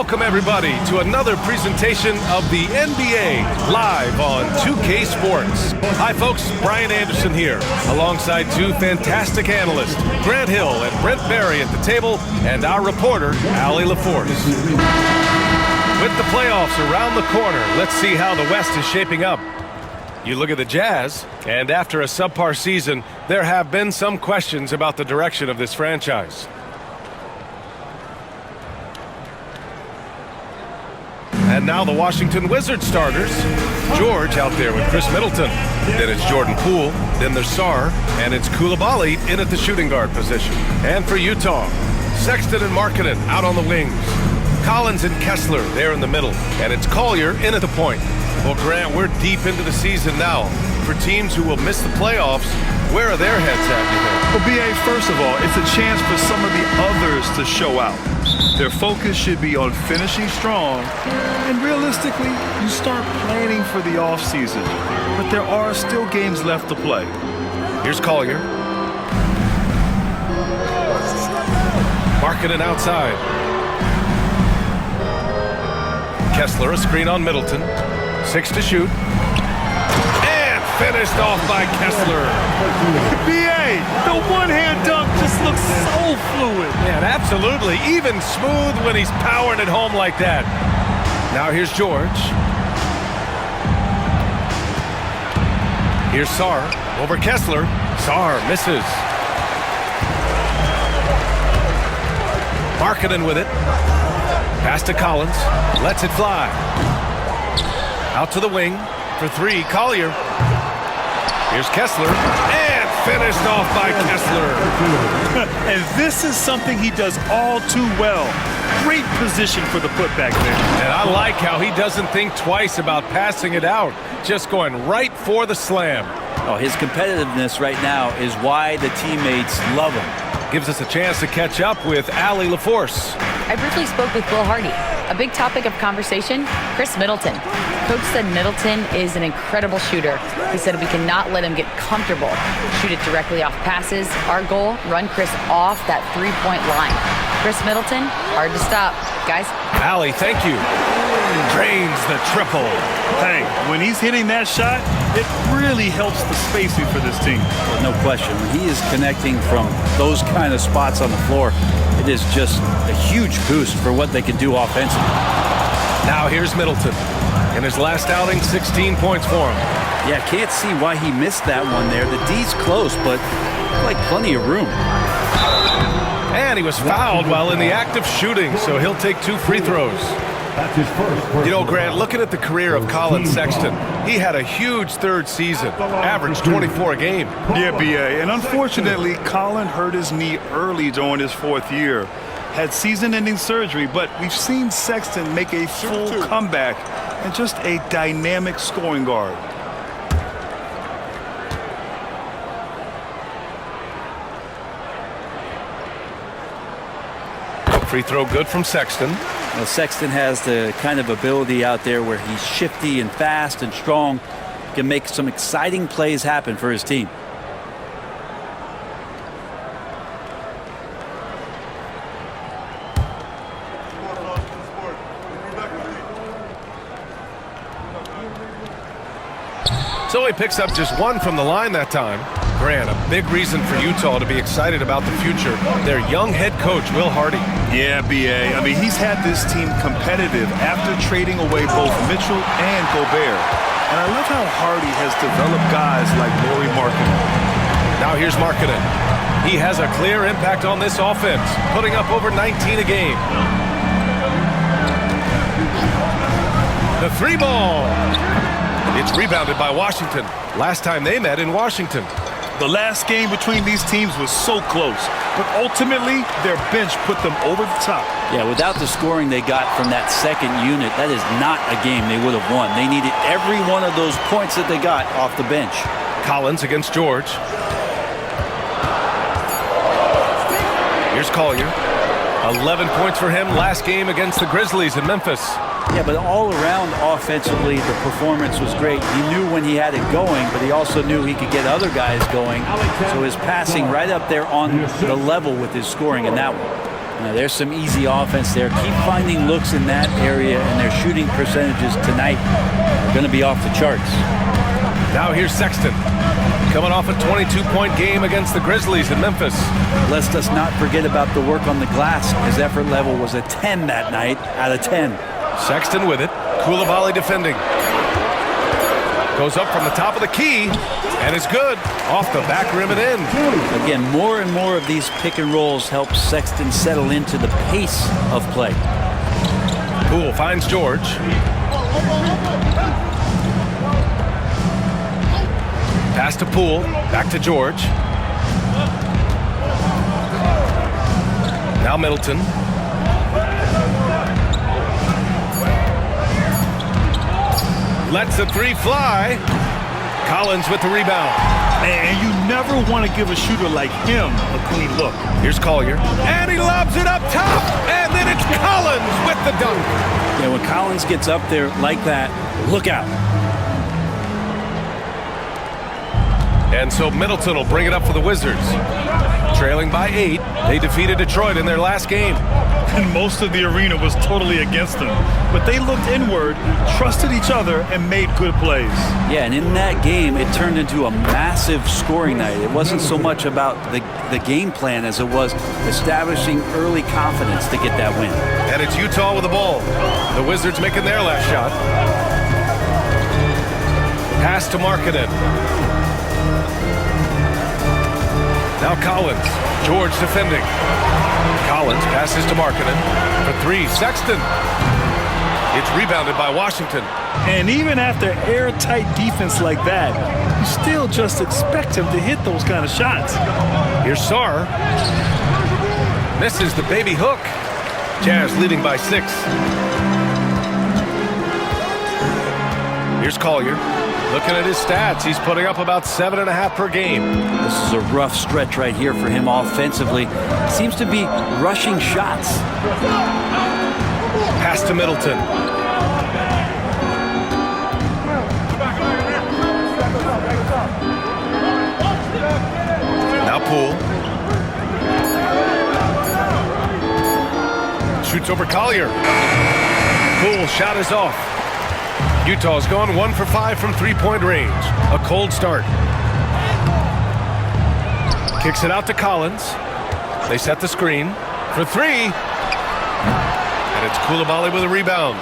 Welcome, everybody, to another presentation of the NBA live on 2K Sports. Hi, folks. Brian Anderson here, alongside two fantastic analysts, Grant Hill and Brent Barry at the table, and our reporter, Allie LaForce. With the playoffs around the corner, let's see how the West is shaping up. You look at the Jazz, and after a subpar season, there have been some questions about the direction of this franchise. And now the Washington Wizards starters. George out there with Chris Middleton. Then it's Jordan Poole. Then there's Sarr. And it's Koulibaly in at the shooting guard position. And for Utah, Sexton and Markkanen out on the wings. Collins and Kessler there in the middle. And it's Collier in at the point. Well, Grant, we're deep into the season now. For teams who will miss the playoffs, where are their heads at, you think? Well, B.A., first of all, it's a chance for some of the others to show out. Their focus should be on finishing strong, and realistically, you start planning for the offseason. But there are still games left to play. Here's Collier. Markkanen outside. Kessler, a screen on Middleton. 6 to shoot. And finished off by Kessler. B.A., the one-hand dunk just looks so fluid. Man, absolutely. Even smooth when he's powering it home like that. Now here's George. Here's Sarr over Kessler. Sarr misses. Markkanen with it. Pass to Collins. Lets it fly. Out to the wing for 3. Collier. Here's Kessler. And finished off by Kessler. And this is something he does all too well. Great position for the putback there. And I like how he doesn't think twice about passing it out. Just going right for the slam. Oh, his competitiveness right now is why the teammates love him. Gives us a chance to catch up with Allie LaForce. I briefly spoke with Will Hardy. A big topic of conversation, Chris Middleton. Coach said Middleton is an incredible shooter. He said we cannot let him get comfortable. Shoot it directly off passes. Our goal, run Chris off that three-point line. Chris Middleton, hard to stop. Guys. Allie, thank you. Drains the triple. Hey, when he's hitting that shot, it really helps the spacing for this team. Well, no question. When he is connecting from those kind of spots on the floor, it is just a huge boost for what they can do offensively. Now here's Middleton. In his last outing, 16 points for him. Yeah, can't see why he missed that one there. The D's close, but like plenty of room. And he was fouled while in the act of shooting, so he'll take 2 free throws. You know, Grant, looking at the career of Colin Sexton, he had a huge third season, averaged 24 a game. Yeah, B.A., and unfortunately, Colin hurt his knee early during his 4th year. Had season-ending surgery, but we've seen Sexton make a full comeback and just a dynamic scoring guard. Free throw good from Sexton. Well, Sexton has the kind of ability out there where he's shifty and fast and strong. Can make some exciting plays happen for his team. So he picks up just 1 from the line that time. Grant, a big reason for Utah to be excited about the future. Their young head coach, Will Hardy. Yeah, B.A. I mean, he's had this team competitive after trading away both Mitchell and Gobert. And I love how Hardy has developed guys like Lauri Markkanen. Now here's Markkanen. He has a clear impact on this offense, putting up over 19 a game. The 3 ball. It's rebounded by Washington. Last time they met in Washington. The last game between these teams was so close, but ultimately their bench put them over the top. Yeah, without the scoring they got from that second unit, that is not a game they would have won. They needed every one of those points that they got off the bench. Collins against George. Here's Collier. 11 points for him last game against the Grizzlies in Memphis. Yeah, but all around offensively, the performance was great. He knew when he had it going, but he also knew he could get other guys going. So his passing right up there on the level with his scoring in that one. Now, there's some easy offense there. Keep finding looks in that area, and their shooting percentages tonight are going to be off the charts. Now here's Sexton, coming off a 22-point game against the Grizzlies in Memphis. Let's us not forget about the work on the glass. His effort level was a 10 that night out of 10. Sexton with it. Coulibaly defending. Goes up from the top of the key, and it's good. Off the back rim and in. Again, more and more of these pick and rolls help Sexton settle into the pace of play. Poole finds George. Pass to Poole. Back to George. Now Middleton. Lets the three fly. Collins with the rebound. Man, you never want to give a shooter like him a clean look. Here's Collier. And he lobs it up top. And then it's Collins with the dunk. Yeah, when Collins gets up there like that, look out. And so Middleton will bring it up for the Wizards. Trailing by 8, they defeated Detroit in their last game. And most of the arena was totally against them. But they looked inward, trusted each other, and made good plays. Yeah, and in that game, it turned into a massive scoring night. It wasn't so much about the game plan as it was establishing early confidence to get that win. And it's Utah with the ball. The Wizards making their last shot. Pass to Markkanen. Now Collins. George defending. Collins passes to Markkanen for 3. Sexton. It's rebounded by Washington. And even after airtight defense like that, you still just expect him to hit those kind of shots. Here's Sarr. Misses the baby hook. Jazz leading by 6. Here's Collier. Looking at his stats, he's putting up about 7.5 per game. This is a rough stretch right here for him offensively. Seems to be rushing shots. Pass to Middleton. Now Poole. Shoots over Collier. Poole shot is off. Utah's gone 1 for 5 from three-point range. A cold start. Kicks it out to Collins. They set the screen for 3. And it's Coulibaly with a rebound.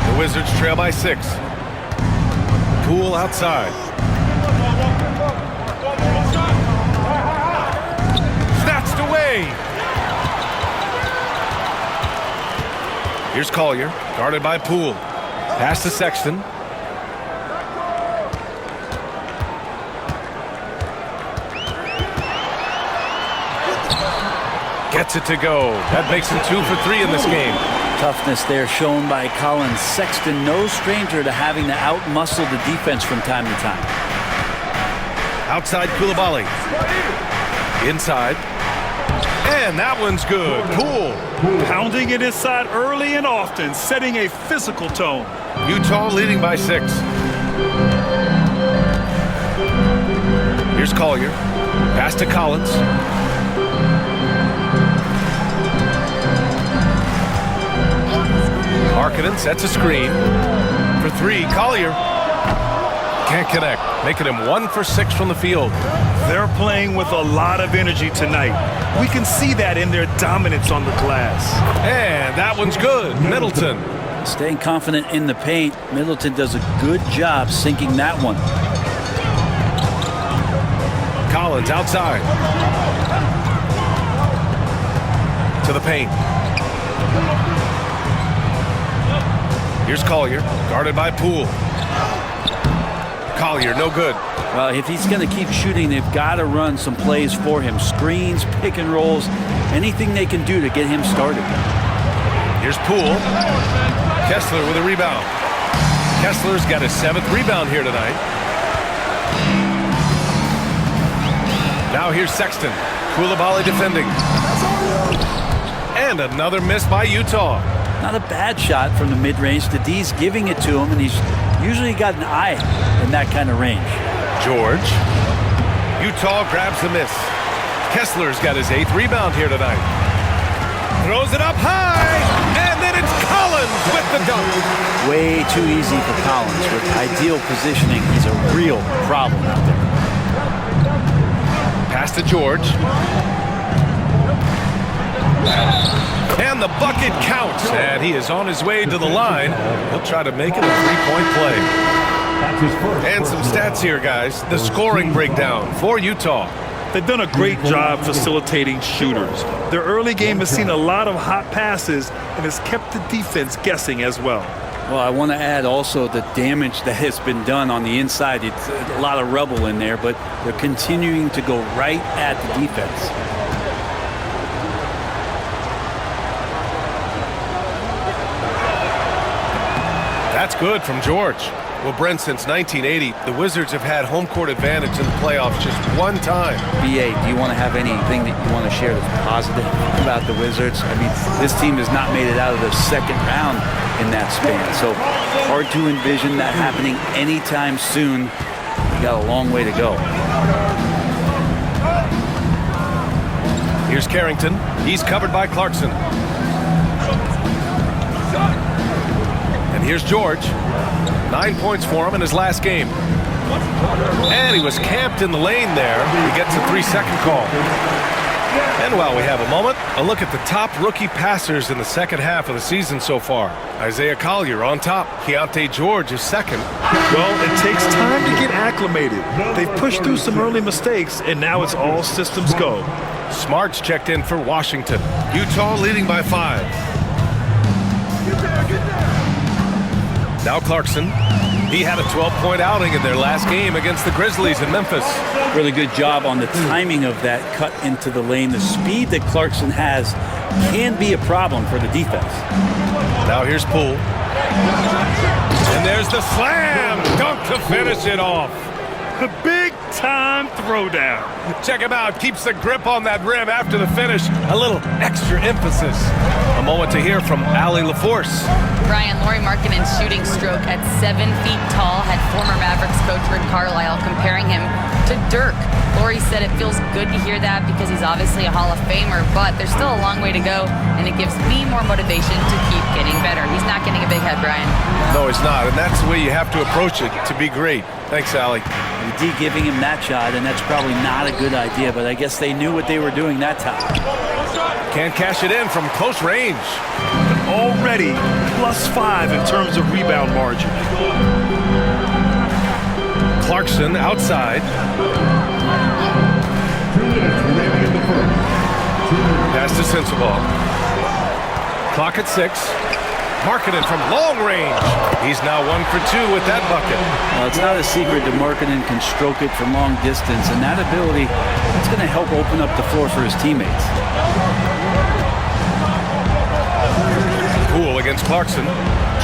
The Wizards trail by 6. Poole outside. Snatched away. Here's Collier, guarded by Poole. Pass to Sexton. Gets it to go. That makes him 2 for 3 in this game. Toughness there shown by Collins. Sexton, no stranger to having to out-muscle the defense from time to time. Outside Coulibaly. Inside. And that one's good. Poole. Pounding it inside early and often, setting a physical tone. Utah leading by 6. Here's Collier. Pass to Collins. Markkanen sets a screen for 3. Collier can't connect, making him 1 for 6 from the field. They're playing with a lot of energy tonight. We can see that in their dominance on the glass. And that one's good. Middleton. Staying confident in the paint. Middleton does a good job sinking that one. Collins outside. To the paint. Here's Collier, guarded by Poole. Collier, no good. Well, if he's going to keep shooting, they've got to run some plays for him. Screens, pick and rolls, anything they can do to get him started. Here's Poole. Kessler with a rebound. Kessler's got his 7th rebound here tonight. Now here's Sexton. Coulibaly defending. And another miss by Utah. Not a bad shot from the mid-range. The D's giving it to him, and he's usually got an eye in that kind of range. George. Utah grabs the miss. Kessler's got his 8th rebound here tonight. throws it up high, and then it's Collins with the dunk. Way too easy for Collins. With ideal positioning, he's a real problem out there. Pass to George. And the bucket counts, and he is on his way to the line. He'll try to make it a three-point play. And some stats here, guys. The scoring breakdown for Utah. They've done a great job facilitating shooters. Their early game has seen a lot of hot passes and has kept the defense guessing as well. Well, I want to add also the damage that has been done on the inside. It's a lot of rubble in there, but they're continuing to go right at the defense. That's good from George. Well, Brent, since 1980, the Wizards have had home court advantage in the playoffs just one time. BA, do you want to have anything that you want to share that's positive about the Wizards? I mean, this team has not made it out of the second round in that span, so hard to envision that happening anytime soon. You got a long way to go. Here's Carrington. He's covered by Clarkson. And here's George. 9 points for him in his last game. And he was camped in the lane there. He gets a 3-second call. And while we have a moment, a look at the top rookie passers in the second half of the season so far. Isaiah Collier on top. Keontae George is second. Well, it takes time to get acclimated. They've pushed through some early mistakes, and now it's all systems go. Smart's checked in for Washington. Utah leading by 5. Now Clarkson. He had a 12-point outing in their last game against the Grizzlies in Memphis. Really good job on the timing of that cut into the lane. The speed that Clarkson has can be a problem for the defense. Now here's Poole. And there's the slam dunk to finish it off. The big-time throwdown. Check him out. Keeps the grip on that rim after the finish. A little extra emphasis. A moment to hear from Allie LaForce. Brian, Lauri Markkanen's shooting stroke at 7 feet tall had former Mavericks coach Rick Carlisle comparing him to Dirk. Lauri said it feels good to hear that because he's obviously a Hall of Famer, but there's still a long way to go, and it gives me more motivation to keep getting better. He's not getting a big head, Brian. No, he's not, and that's the way you have to approach it to be great. Thanks, Allie. D giving him that shot, and that's probably not a good idea, but I guess they knew what they were doing that time. Can't cash it in from close range. Already +5 in terms of rebound margin. Clarkson outside. Pass to Sensabaugh. Clock at 6. Markkanen from long range. He's now 1 for 2 with that bucket. Well, it's not a secret that Markkanen can stroke it from long distance, and that ability, it's going to help open up the floor for his teammates. Poole against Clarkson.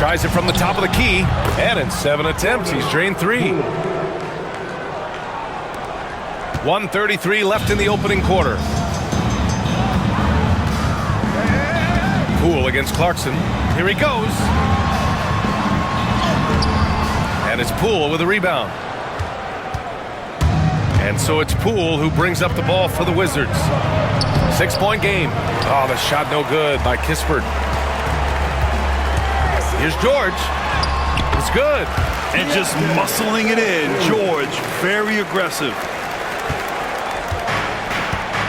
Tries it from the top of the key, and in 7 attempts, he's drained 3. 1:33 left in the opening quarter. Poole against Clarkson. Here he goes. And it's Poole with a rebound. And so it's Poole who brings up the ball for the Wizards. 6-point game. Oh, the shot no good by Kispert. Here's George. It's good. And just muscling it in. George, very aggressive.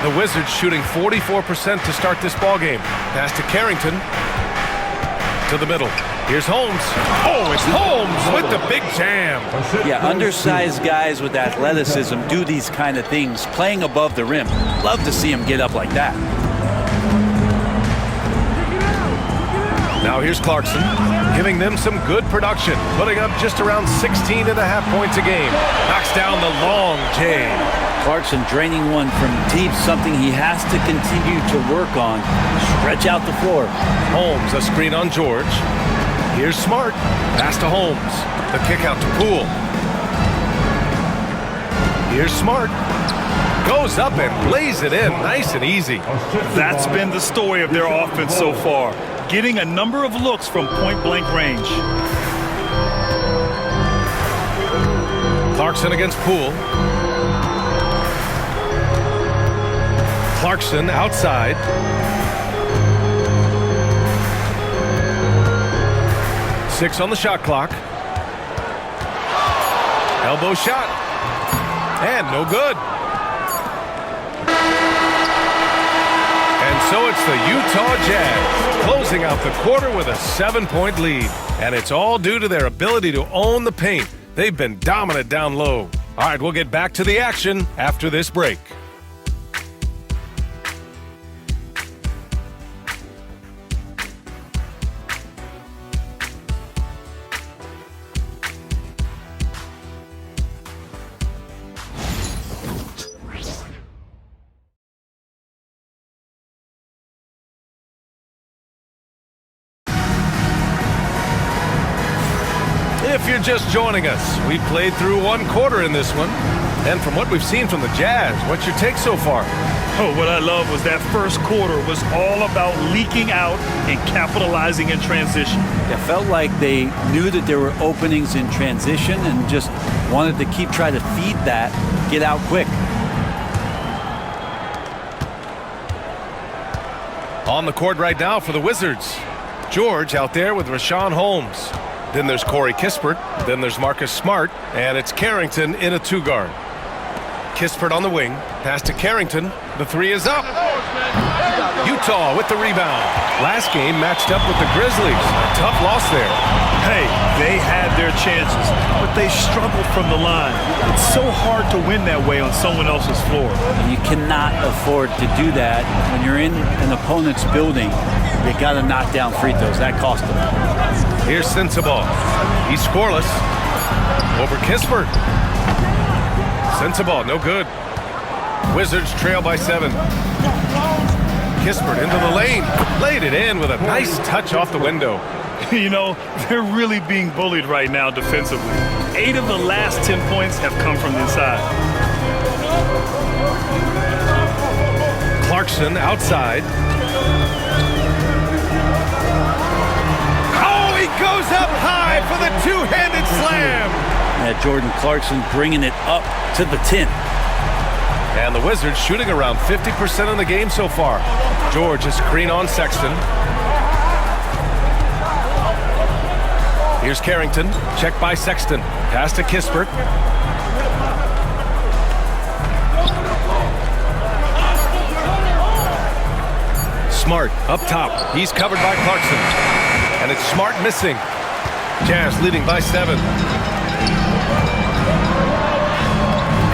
The Wizards shooting 44% to start this ballgame. Pass to Carrington. To the middle. Here's Holmes. Oh, it's Holmes with the big jam. Yeah, undersized guys with athleticism do these kind of things, playing above the rim. Love to see him get up like that. Now here's Clarkson, giving them some good production, putting up just around 16.5 points a game. Knocks down the long J. Clarkson draining one from deep, something he has to continue to work on. Stretch out the floor. Holmes, a screen on George. Here's Smart. Pass to Holmes. The kick out to Poole. Here's Smart. Goes up and lays it in nice and easy. That's been the story of their offense so far. Getting a number of looks from point-blank range. Clarkson against Poole. Clarkson outside. 6 on the shot clock. Elbow shot. And no good. And so it's the Utah Jazz closing out the quarter with a 7-point lead. And it's all due to their ability to own the paint. They've been dominant down low. All right, we'll get back to the action after this break. If you're just joining us, we played through one quarter in this one. And from what we've seen from the Jazz, what's your take so far? Oh, what I love was that first quarter was all about leaking out and capitalizing in transition. It felt like they knew that there were openings in transition and just wanted to keep trying to feed that, get out quick. On the court right now for the Wizards. George out there with Rashawn Holmes. Then there's Corey Kispert. Then there's Marcus Smart. And it's Carrington in a 2-guard. Kispert on the wing. Pass to Carrington. The 3 is up. Utah with the rebound. Last game matched up with the Grizzlies. A tough loss there. Hey, they had their chances, but they struggled from the line. It's so hard to win that way on someone else's floor. You cannot afford to do that when you're in an opponent's building. You got to knock down free throws. That cost them. Here's Sensabaugh. He's scoreless. Over Kispert. Sensabaugh, no good. Wizards trail by 7. Kispert into the lane. Laid it in with a nice touch off the window. You know, they're really being bullied right now defensively. 8 of the last 10 points have come from the inside. Clarkson outside. Oh, he goes up high for the two-handed slam. Yeah, Jordan Clarkson bringing it up to the 10. And the Wizards shooting around 50% in the game so far. George is screen on Sexton. Here's Carrington. Checked by Sexton. Pass to Kispert. Smart up top. He's covered by Clarkson. And it's Smart missing. Jazz leading by 7.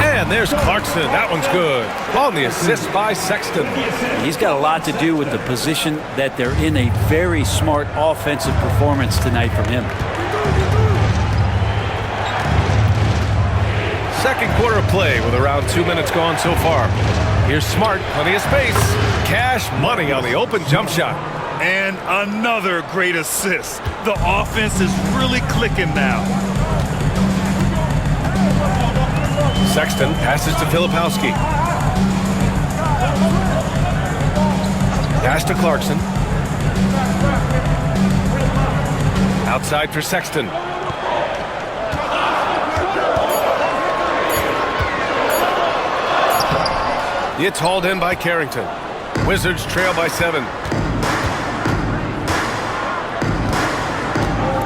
And there's Clarkson. That one's good. On the assist by Sexton. He's got a lot to do with the position that they're in. A very smart offensive performance tonight from him. Second quarter of play with around 2 minutes gone so far. Here's Smart. Plenty of space. Cash money on the open jump shot. And another great assist. The offense is really clicking now. Sexton passes to Filipowski. Pass to Clarkson. Outside for Sexton. It's hauled in by Carrington. Wizards trail by 7.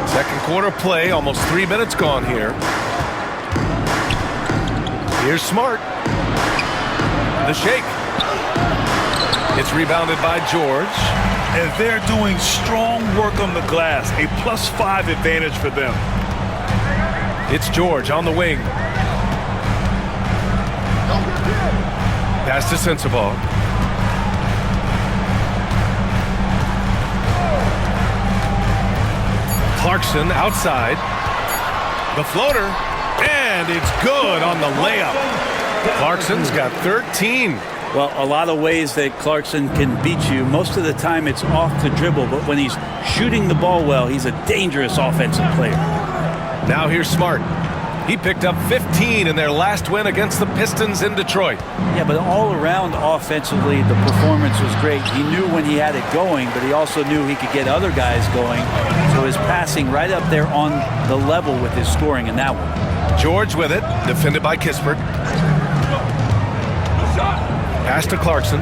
Second quarter play, almost 3 minutes gone here. Here's Smart. The shake. It's rebounded by George. And they're doing strong work on the glass. A +5 advantage for them. It's George on the wing. Pass to Sensabaugh. Clarkson outside. The floater. And it's good on the layup. Clarkson's got 13. Well, a lot of ways that Clarkson can beat you. Most of the time it's off the dribble, but when he's shooting the ball well, he's a dangerous offensive player. Now here's Smart. He picked up 15 in their last win against the Pistons in Detroit. Yeah, but all around offensively, the performance was great. He knew when he had it going, but he also knew he could get other guys going. So his passing right up there on the level with his scoring in that one. George with it, defended by Kispert. Pass to Clarkson.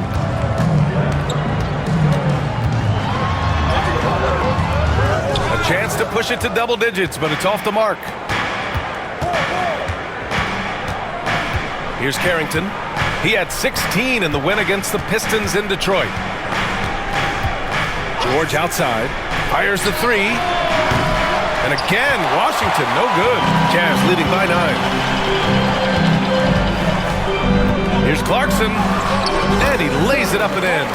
A Chance to push it to double digits, but it's off the mark. Here's Carrington. He had 16 in the win against the Pistons in Detroit. George outside. Fires the three. And again, Washington, no good. Jazz leading by 9. Here's Clarkson. And he lays it up and in.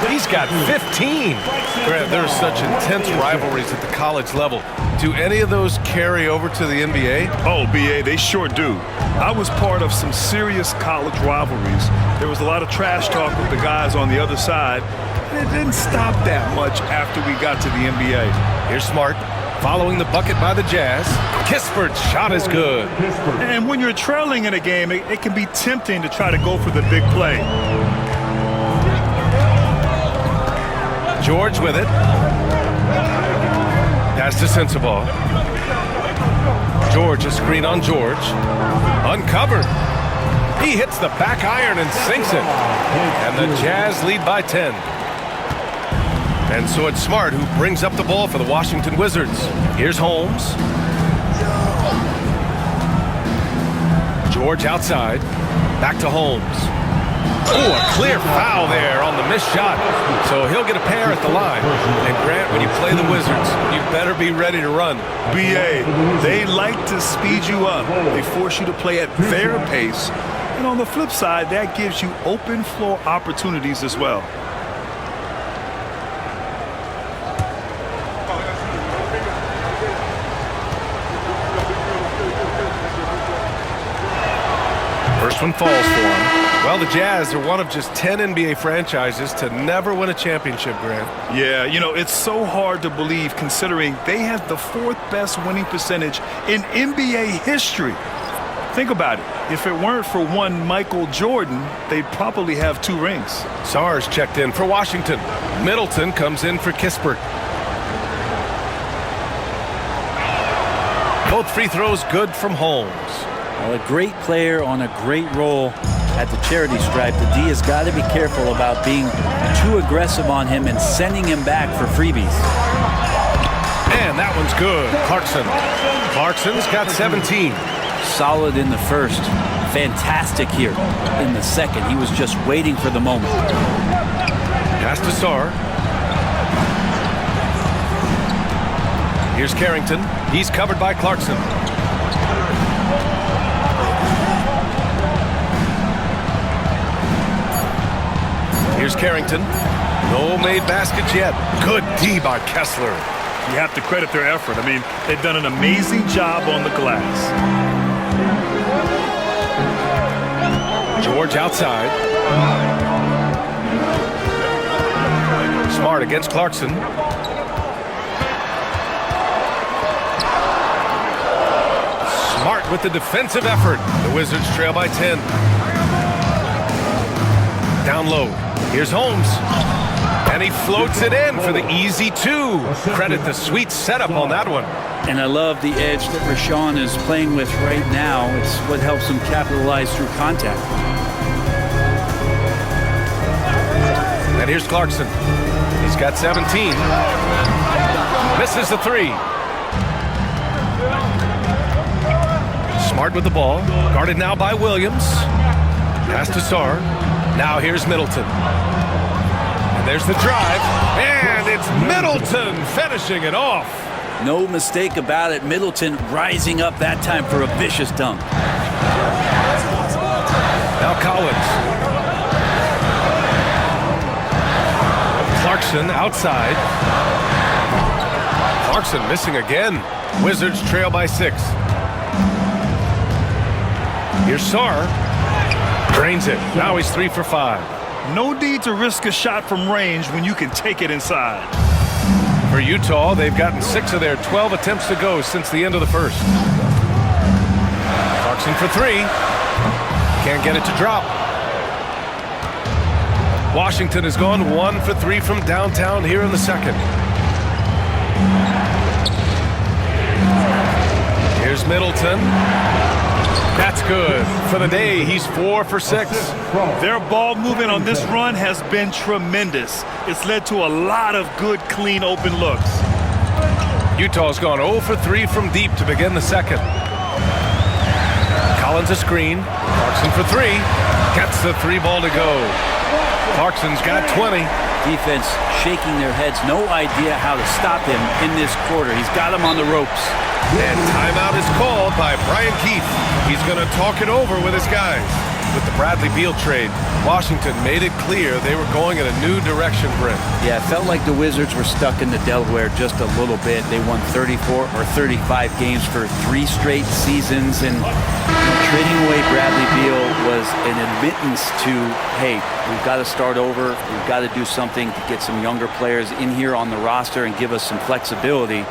He's got 15. Grant, there's such intense rivalries at the college level. Do any of those carry over to the NBA? Oh, BA, they sure do. I was part of some serious college rivalries. There was a lot of trash talk with the guys on the other side. And it didn't stop that much after we got to the NBA. Here's Smart. Following the bucket by the Jazz. Kispert's shot is good. And when you're trailing in a game, it can be tempting to try to go for the big play. George with it. Pass to Sensabaugh. George, a screen on George. Uncovered. He hits the back iron and sinks it. And the Jazz lead by 10. And so it's Smart who brings up the ball for the Washington Wizards. Here's Holmes. George outside. Back to Holmes. Oh, a clear foul there on the missed shot. So he'll get a pair at the line. And Grant, when you play the Wizards, you better be ready to run. BA, they like to speed you up. They force you to play at their pace. And on the flip side, that gives you open floor opportunities as well. First one falls for him. Well, the Jazz are one of just 10 NBA franchises to never win a championship, Grant. Yeah, you know, it's so hard to believe considering they have the 4th best winning percentage in NBA history. Think about it. If it weren't for one Michael Jordan, they'd probably have 2 rings. Sarge checked in for Washington. Middleton comes in for Kispert. Both free throws good from Holmes. Well, a great player on a great role at the charity stripe. The D has got to be careful about being too aggressive on him and sending him back for freebies. And that one's good. Clarkson's got 17. Solid in the first. Fantastic here in the second. He was just waiting for the moment. Pass to Sarr. Here's Carrington. He's covered by Clarkson. Here's Carrington. No made baskets yet. Good D by Kessler. You have to credit their effort. I mean, they've done an amazing job on the glass. George outside. Smart against Clarkson. Smart with the defensive effort. The Wizards trail by 10. Down low. Here's Holmes. And he floats it in for the easy 2. Credit the sweet setup on that one. And I love the edge that Rashawn is playing with right now. It's what helps him capitalize through contact. And here's Clarkson. He's got 17. Misses the 3. Smart with the ball. Guarded now by Williams. Pass to Sarr. Now here's Middleton. And there's the drive. And it's Middleton finishing it off. No mistake about it. Middleton rising up that time for a vicious dunk. Now Collins. Clarkson outside. Clarkson missing again. Wizards trail by 6. Here's Sarr. Drains it. Now he's 3 for 5. No need to risk a shot from range when you can take it inside. For Utah, they've gotten 6 of their 12 attempts to go since the end of the first. Clarkson for 3. Can't get it to drop. Washington has gone 1 for 3 from downtown here in the second. Here's Middleton. That's good. For the day, he's 4 for 6. Their ball movement on this run has been tremendous. It's led to a lot of good, clean, open looks. Utah's gone 0 for 3 from deep to begin the second. Collins a screen. Clarkson for 3. Gets the 3 ball to go. Clarkson's got 20. Defense shaking their heads. No idea how to stop him in this quarter. He's got him on the ropes. And timeout is called by Brian Keefe. He's going to talk it over with his guys. With the Bradley Beal trade, Washington made it clear they were going in a new direction, Brent. Yeah, it felt like the Wizards were stuck in the Delaware just a little bit. They won 34 or 35 games for 3 straight seasons, and trading away Bradley Beal was an admittance to, hey, we've got to start over. We've got to do something to get some younger players in here on the roster and give us some flexibility.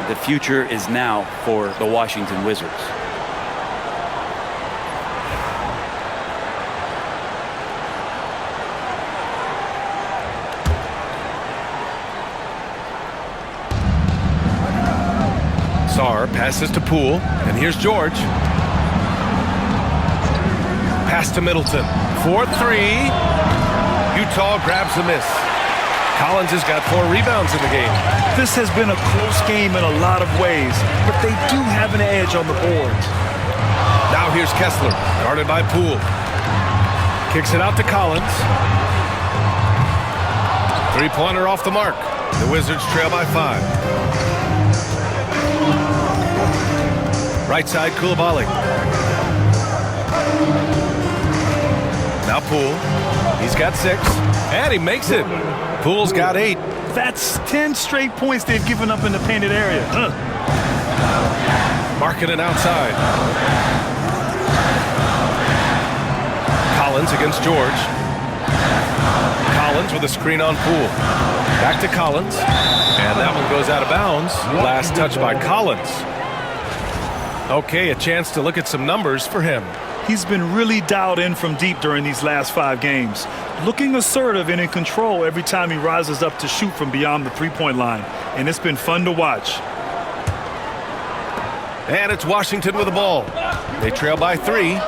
The future is now for the Washington Wizards. Sarr passes to Poole, and here's George. Pass to Middleton. 4-3. Utah grabs a miss. Collins has got 4 rebounds in the game. This has been a close game in a lot of ways, but they do have an edge on the boards. Now here's Kessler, guarded by Poole. Kicks it out to Collins. 3-pointer off the mark. The Wizards trail by 5. Right side, Coulibaly. Now Poole. He's got 6, and he makes it. Poole's got 8. That's 10 straight points they've given up in the painted area. Marking it outside. Collins against George. Collins with a screen on Poole. Back to Collins. And that one goes out of bounds. Last touch by Collins. Okay, a chance to look at some numbers for him. He's been really dialed in from deep during these last 5 games. Looking assertive and in control every time he rises up to shoot from beyond the 3-point line. And it's been fun to watch. And it's Washington with the ball. They trail by 3.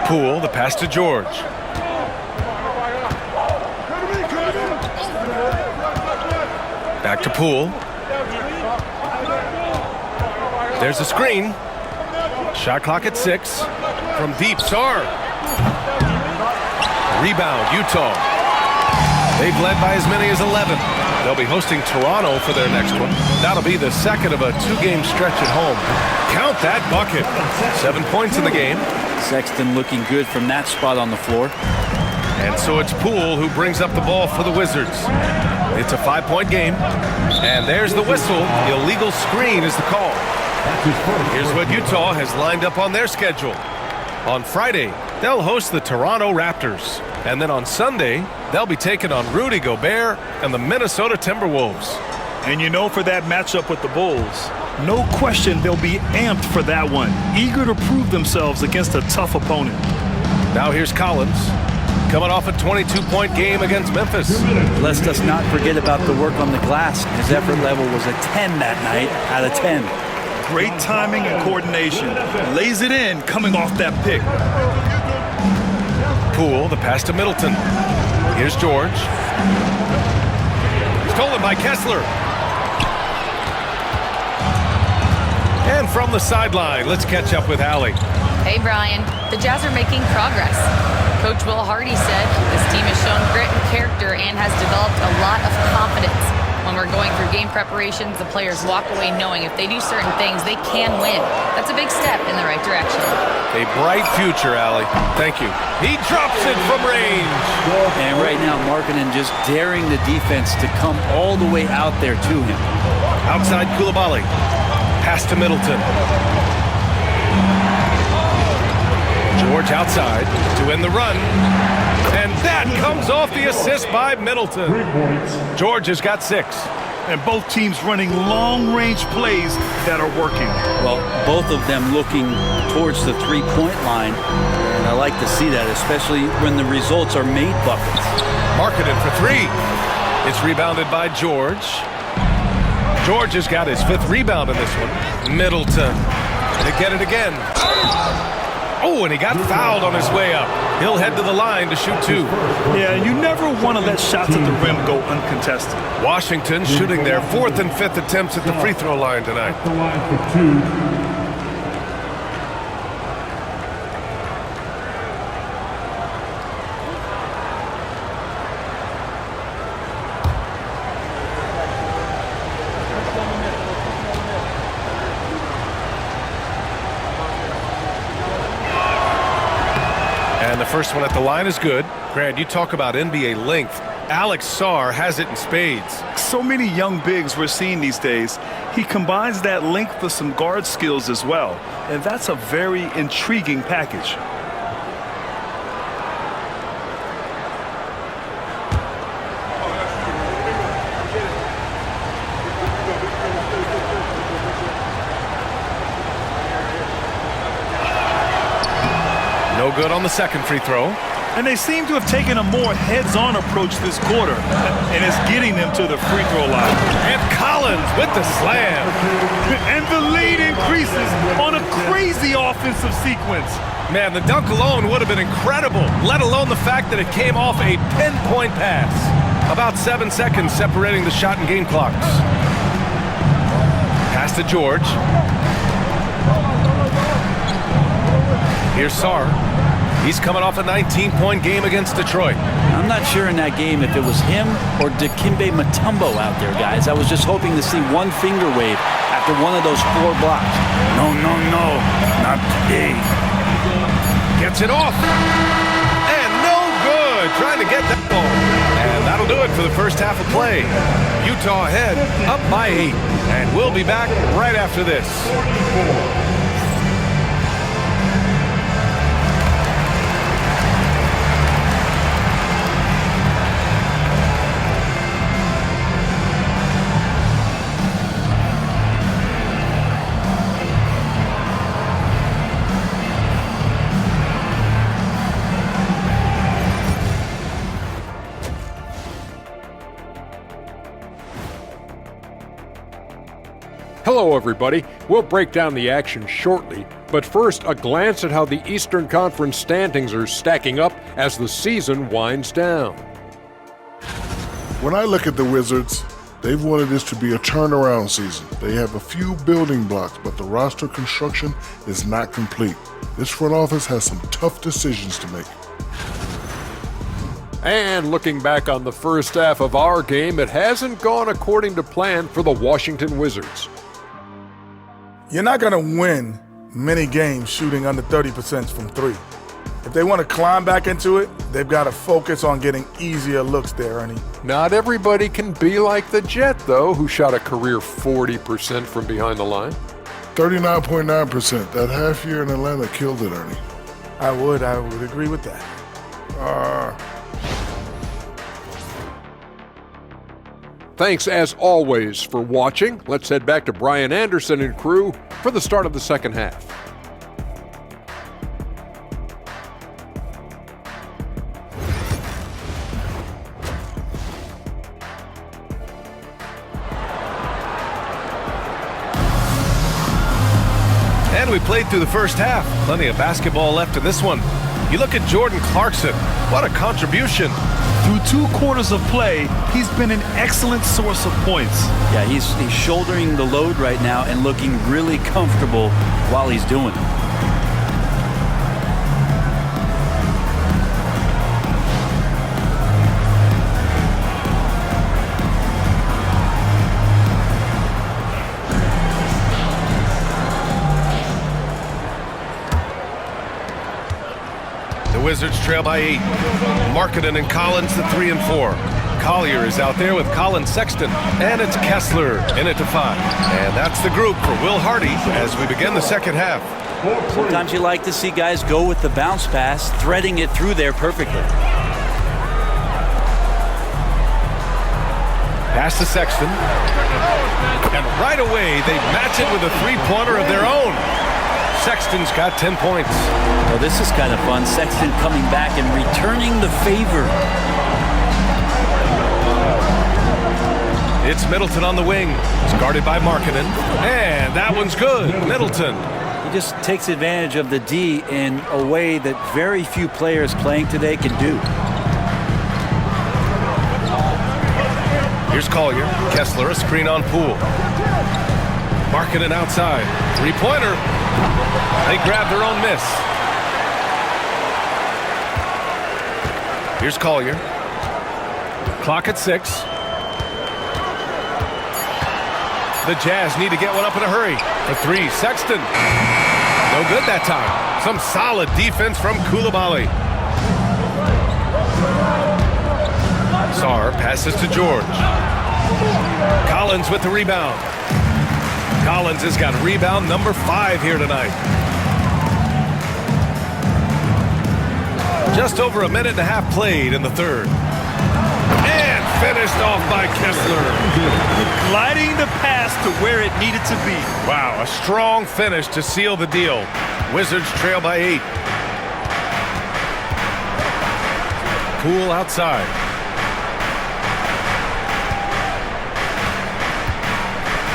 Poole, the pass to George. Back to Poole. There's a screen. Shot clock at 6. From deep, Sarr. Rebound, Utah. They've led by as many as 11. They'll be hosting Toronto for their next one. That'll be the second of a 2-game stretch at home. Count that bucket. 7 points in the game. Sexton looking good from that spot on the floor. And so it's Poole who brings up the ball for the Wizards. It's a 5-point game. And there's the whistle. Illegal screen is the call. Here's what Utah has lined up on their schedule. On Friday, they'll host the Toronto Raptors. And then on Sunday, they'll be taking on Rudy Gobert and the Minnesota Timberwolves. And you know, for that matchup with the Bulls, no question they'll be amped for that one. Eager to prove themselves against a tough opponent. Now here's Collins, coming off a 22-point game against Memphis. Let's us not forget about the work on the glass. His effort level was a 10 that night out of 10. Great timing and coordination. Lays it in coming off that pick. Poole, the pass to Middleton. Here's George. Stolen by Kessler. And from the sideline, let's catch up with Allie. Hey, Brian. The Jazz are making progress. Coach Will Hardy said this team has shown grit and character and has developed a lot of confidence. When we're going through game preparations, the players walk away knowing if they do certain things, they can win. That's a big step in the right direction. A bright future, Allie. Thank you. He drops it from range. And right now, Markkanen just daring the defense to come all the way out there to him. Outside Coulibaly. Pass to Middleton. George outside to end the run. And that comes off the assist by Middleton. George has got 6. And both teams running long-range plays that are working. Well, both of them looking towards the 3-point line. And I like to see that, especially when the results are made buckets. Markkanen for 3. It's rebounded by George. George has got his 5th rebound in this one. Middleton to get it again. Oh, and he got fouled on his way up. He'll head to the line to shoot 2. Yeah, you never want to let shots at the rim go uncontested. Washington shooting their 4th and 5th attempts at the free throw line tonight. At the line for 2. And the first one at the line is good. Grant, you talk about NBA length. Alex Sarr has it in spades. So many young bigs we're seeing these days. He combines that length with some guard skills as well. And that's a very intriguing package. No good on the second free throw. And they seem to have taken a more heads-on approach this quarter, and it's getting them to the free throw line. And Collins with the slam. And the lead increases on a crazy offensive sequence. Man, the dunk alone would have been incredible, let alone the fact that it came off a pinpoint pass. About 7 seconds separating the shot and game clocks. Pass to George. Here's Sarr. He's coming off a 19-point game against Detroit. I'm not sure in that game if it was him or Dikembe Mutombo out there, guys. I was just hoping to see one finger wave after one of those 4 blocks. No, no, no, not today. Gets it off. And no good. Trying to get that ball. And that'll do it for the first half of play. Utah ahead, up by 8. And we'll be back right after this. Hello, everybody. We'll break down the action shortly, but first, a glance at how the Eastern Conference standings are stacking up as the season winds down. When I look at the Wizards, they've wanted this to be a turnaround season. They have a few building blocks, but the roster construction is not complete. This front office has some tough decisions to make. And looking back on the first half of our game, it hasn't gone according to plan for the Washington Wizards. You're not going to win many games shooting under 30% from 3. If they want to climb back into it, they've got to focus on getting easier looks there, Ernie. Not everybody can be like the Jet, though, who shot a career 40% from behind the line. 39.9%. That half year in Atlanta killed it, Ernie. I would agree with that. Thanks, as always, for watching. Let's head back to Brian Anderson and crew for the start of the second half. And we played through the first half. Plenty of basketball left in this one. You look at Jordan Clarkson. What a contribution. Through 2 quarters of play, he's been an excellent source of points. Yeah, he's shouldering the load right now and looking really comfortable while he's doing it. The Wizards trail by 8. Markkanen and Collins the 3 and 4. Collier is out there with Colin Sexton, and it's Kessler in it to 5. And that's the group for Will Hardy as we begin the second half. Sometimes you like to see guys go with the bounce pass, threading it through there perfectly. Pass to Sexton. And right away, they match it with a 3-pointer of their own. Sexton's got 10 points. Well, this is kind of fun. Sexton coming back and returning the favor. It's Middleton on the wing. It's guarded by Markkanen. And that one's good. Middleton He just takes advantage of the D in a way that very few players playing today can do. Here's Collier. Kessler, a screen on Poole. Marking it outside. Three-pointer. They grab their own miss. Here's Collier. Clock at 6. The Jazz need to get one up in a hurry. For 3, Sexton. No good that time. Some solid defense from Coulibaly. Sarr passes to George. Collins with the rebound. Collins has got rebound number 5 here tonight. Just over a minute and a half played in the third. And finished off by Kessler. Gliding the pass to where it needed to be. Wow, a strong finish to seal the deal. Wizards trail by 8. Poole outside.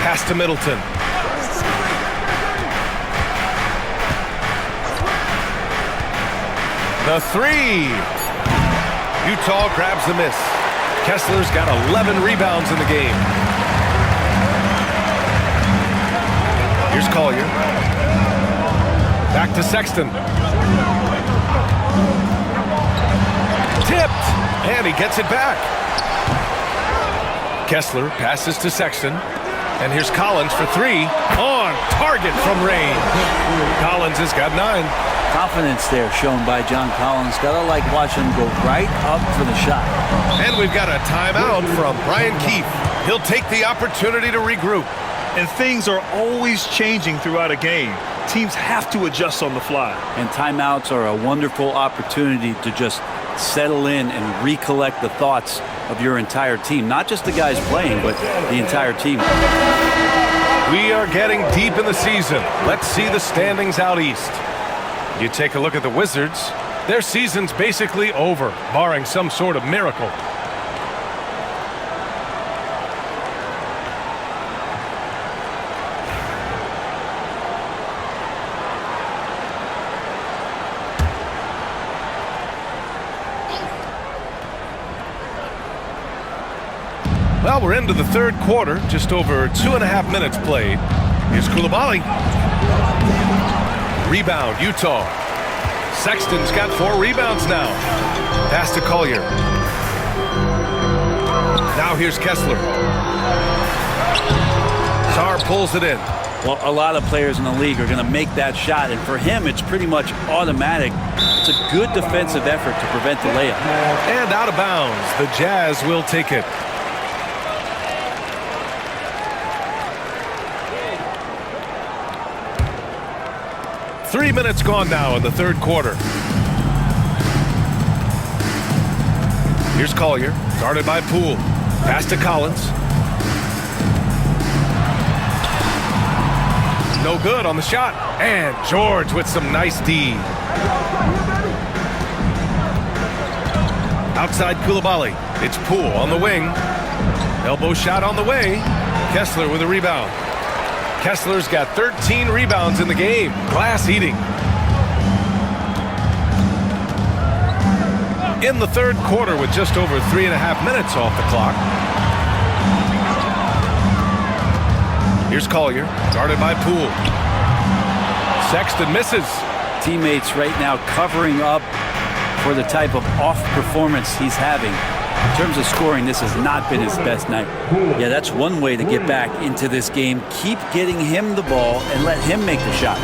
Pass to Middleton. The 3. Utah grabs the miss. Kessler's got 11 rebounds in the game. Here's Collier. Back to Sexton. Tipped, and he gets it back. Kessler passes to Sexton. And here's Collins for 3. On target from range. Collins has got 9. Confidence there shown by John Collins. Gotta like watching him go right up for the shot. And we've got a timeout from Brian Keefe. He'll take the opportunity to regroup. And things are always changing throughout a game. Teams have to adjust on the fly. And timeouts are a wonderful opportunity to just settle in and recollect the thoughts of your entire team. Not just the guys playing, but the entire team. We are getting deep in the season. Let's see the standings out east. You take a look at the Wizards. Their season's basically over, barring some sort of miracle. Well, we're into the third quarter, just over 2.5 minutes played. Here's Coulibaly. Rebound, Utah. Sexton's got 4 rebounds now. Pass to Collier. Now here's Kessler. Sarr pulls it in. Well, a lot of players in the league are going to make that shot, and for him, it's pretty much automatic. It's a good defensive effort to prevent the layup. And out of bounds. The Jazz will take it. Three minutes gone now in the third quarter. Here's Collier, guarded by Poole. Pass to Collins. No good on the shot. And George with some nice D. Outside Coulibaly. It's Poole on the wing. Elbow shot on the way. Kessler with a rebound. Kessler's got 13 rebounds in the game. Glass eating. In the third quarter with just over 3.5 minutes off the clock. Here's Collier, guarded by Poole. Sexton misses. Teammates right now covering up for the type of off performance he's having. In terms of scoring, this has not been his best night. Yeah, that's one way to get back into this game. Keep getting him the ball and let him make the shots.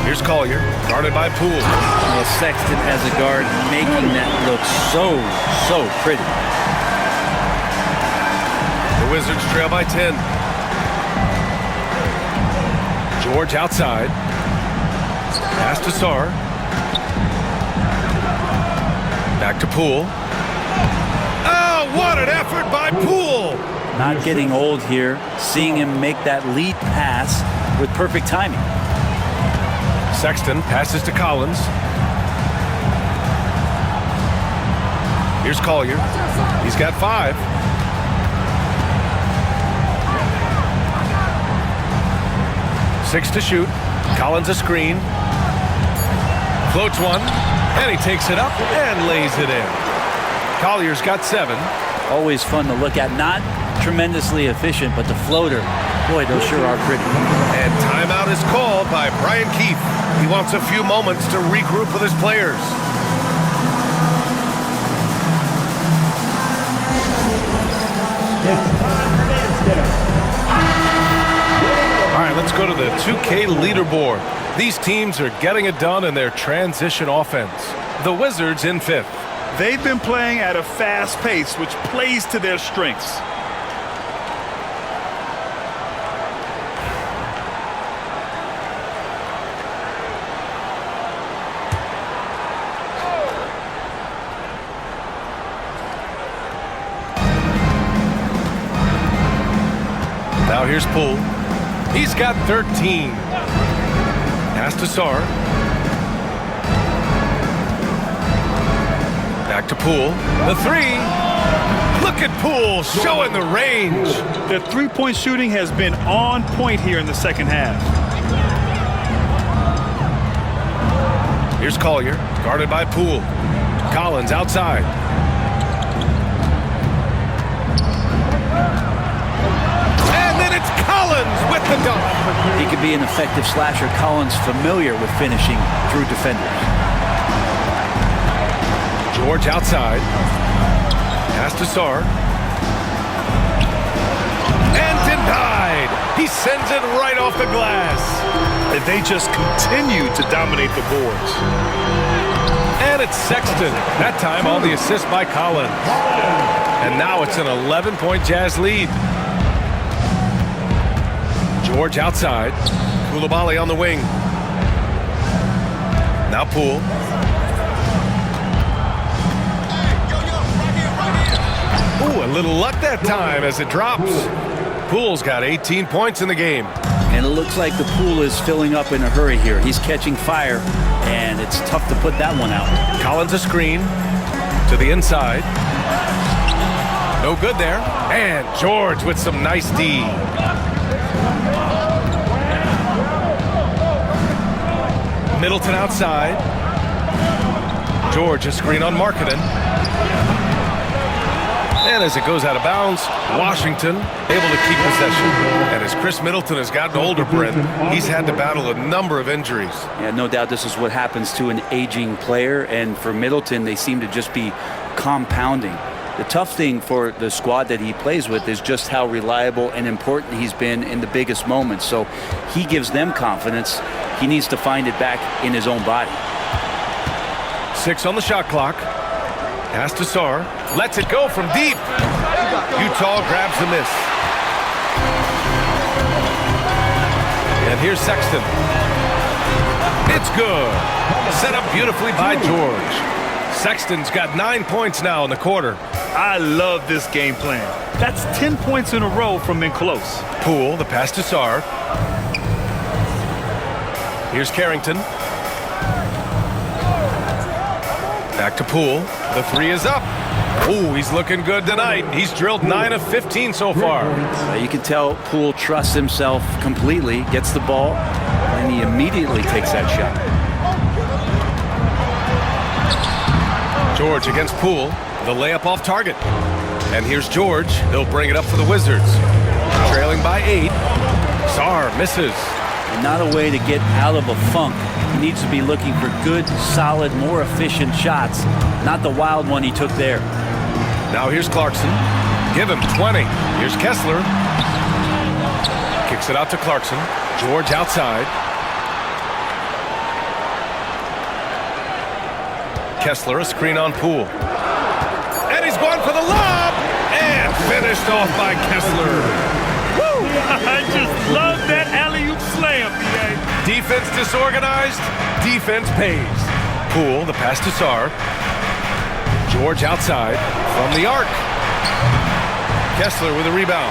Here's Collier, guarded by Poole. Well, Sexton as a guard making that look so pretty. The Wizards trail by 10. George outside. Pass to Sarr. Back to Poole. Oh, what an effort by Poole! Not getting old here. Seeing him make that lead pass with perfect timing. Sexton passes to Collins. Here's Collier. He's got 5. 6 to shoot. Collins a screen. Floats one, and he takes it up and lays it in. Collier's got 7. Always fun to look at. Not tremendously efficient, but the floater, boy, those sure are pretty. And timeout is called by Brian Keefe. He wants a few moments to regroup with his players. All right, let's go to the 2K leaderboard. These teams are getting it done in their transition offense. The Wizards in 5th. They've been playing at a fast pace, which plays to their strengths. Now here's Poole. He's got 13. Pass to Sarr. Back to Poole. The 3. Look at Poole showing the range. Their three-point shooting has been on point here in the second half. Here's Collier, guarded by Poole. Collins outside. Collins with the dunk. He could be an effective slasher. Collins familiar with finishing through defenders. George outside. Pass to Sarr. And denied. He sends it right off the glass. And they just continue to dominate the boards. And it's Sexton. That time on the assist by Collins. And now it's an 11-point Jazz lead. George outside. Koulibaly on the wing. Now Poole. Ooh, a little luck that time as it drops. Poole's got 18 points in the game. And it looks like the pool is filling up in a hurry here. He's catching fire, and it's tough to put that one out. Collins a screen to the inside. No good there. And George with some nice D. Middleton outside. George a screen on Markkanen. And as it goes out of bounds, Washington able to keep possession. And as Chris Middleton has gotten older, Brent, he's had to battle a number of injuries. Yeah, no doubt this is what happens to an aging player. And for Middleton, they seem to just be compounding. The tough thing for the squad that he plays with is just how reliable and important he's been in the biggest moments. So he gives them confidence. He needs to find it back in his own body. 6 on the shot clock. Pass to Sarr. Lets it go from deep. Utah grabs the miss. And here's Sexton. It's good. Set up beautifully by George. Sexton's got 9 points now in the quarter. I love this game plan. That's 10 points in a row from in close. Poole, the pass to Sarr. Here's Carrington. Back to Poole. The 3 is up. Ooh, he's looking good tonight. He's drilled 9 of 15 so far. You can tell Poole trusts himself completely, gets the ball, and he immediately takes that shot. George against Poole. The layup off target. And here's George. He'll bring it up for the Wizards. Trailing by 8. Sarr misses. And not a way to get out of a funk. He needs to be looking for good, solid, more efficient shots. Not the wild one he took there. Now here's Clarkson. Give him 20. Here's Kessler. Kicks it out to Clarkson. George outside. Kessler a screen on Poole. And he's going for the lob. And finished off by Kessler. Woo! I just love that alley-oop slam, BA. Defense disorganized. Defense pays. Poole, the pass to Sarr. George outside from the arc. Kessler with a rebound.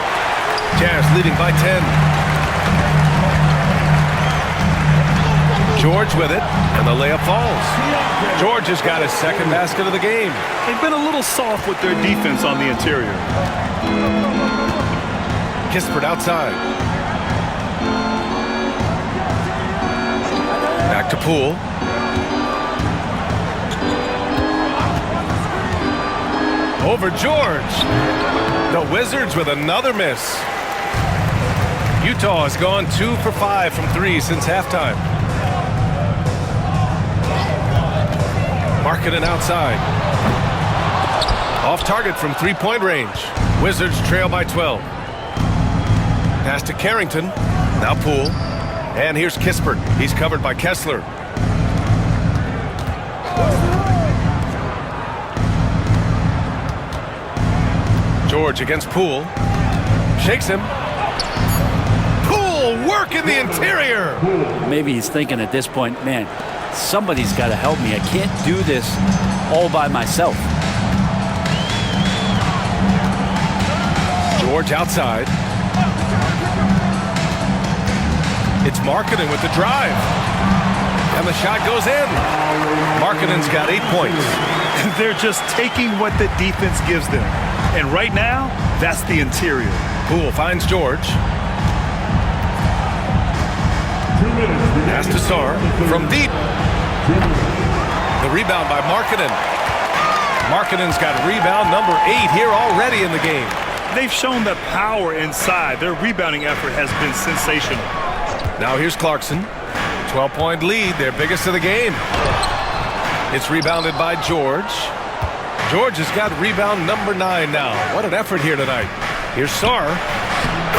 Jazz leading by 10. George with it, and the layup falls. George has got his second basket of the game. They've been a little soft with their defense on the interior. Kispert outside. To Poole. Over George. The Wizards with another miss. Utah has gone 2 for 5 from 3 since halftime. Markkanen outside. Off target from three-point range. Wizards trail by 12. Pass to Carrington. Now Poole. And here's Kispert. He's covered by Kessler. George against Poole. Shakes him. Poole work in the interior. Maybe he's thinking at this point, man, somebody's got to help me. I can't do this all by myself. George outside. It's Markkanen with the drive. And the shot goes in. Markkanen's got 8 points. They're just taking what the defense gives them. And right now, that's the interior. Poole finds George. Pass to Sarr from deep. The rebound by Markkanen. Markkanen's got rebound number 8 here already in the game. They've shown the power inside. Their rebounding effort has been sensational. Now here's Clarkson. 12-point lead, their biggest of the game. It's rebounded by George. George has got rebound number 9 now. What an effort here tonight. Here's Sarr.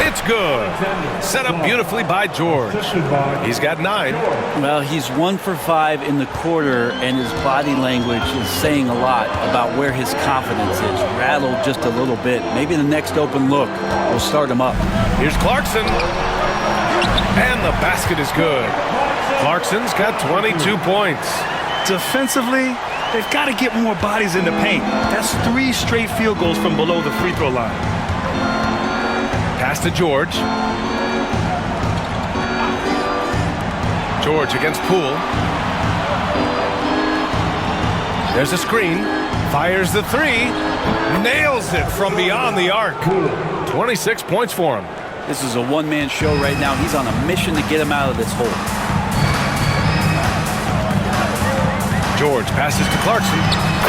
It's good. Set up beautifully by George. He's got 9. Well, he's 1 for 5 in the quarter, and his body language is saying a lot about where his confidence is. Rattled just a little bit. Maybe the next open look will start him up. Here's Clarkson. And the basket is good. Clarkson's got 22 points. Defensively, they've got to get more bodies in the paint. That's 3 straight field goals from below the free throw line. Pass to George. George against Poole. There's a screen. Fires the 3. Nails it from beyond the arc. 26 points for him. This is a one-man show right now. He's on a mission to get him out of this hole. George passes to Clarkson.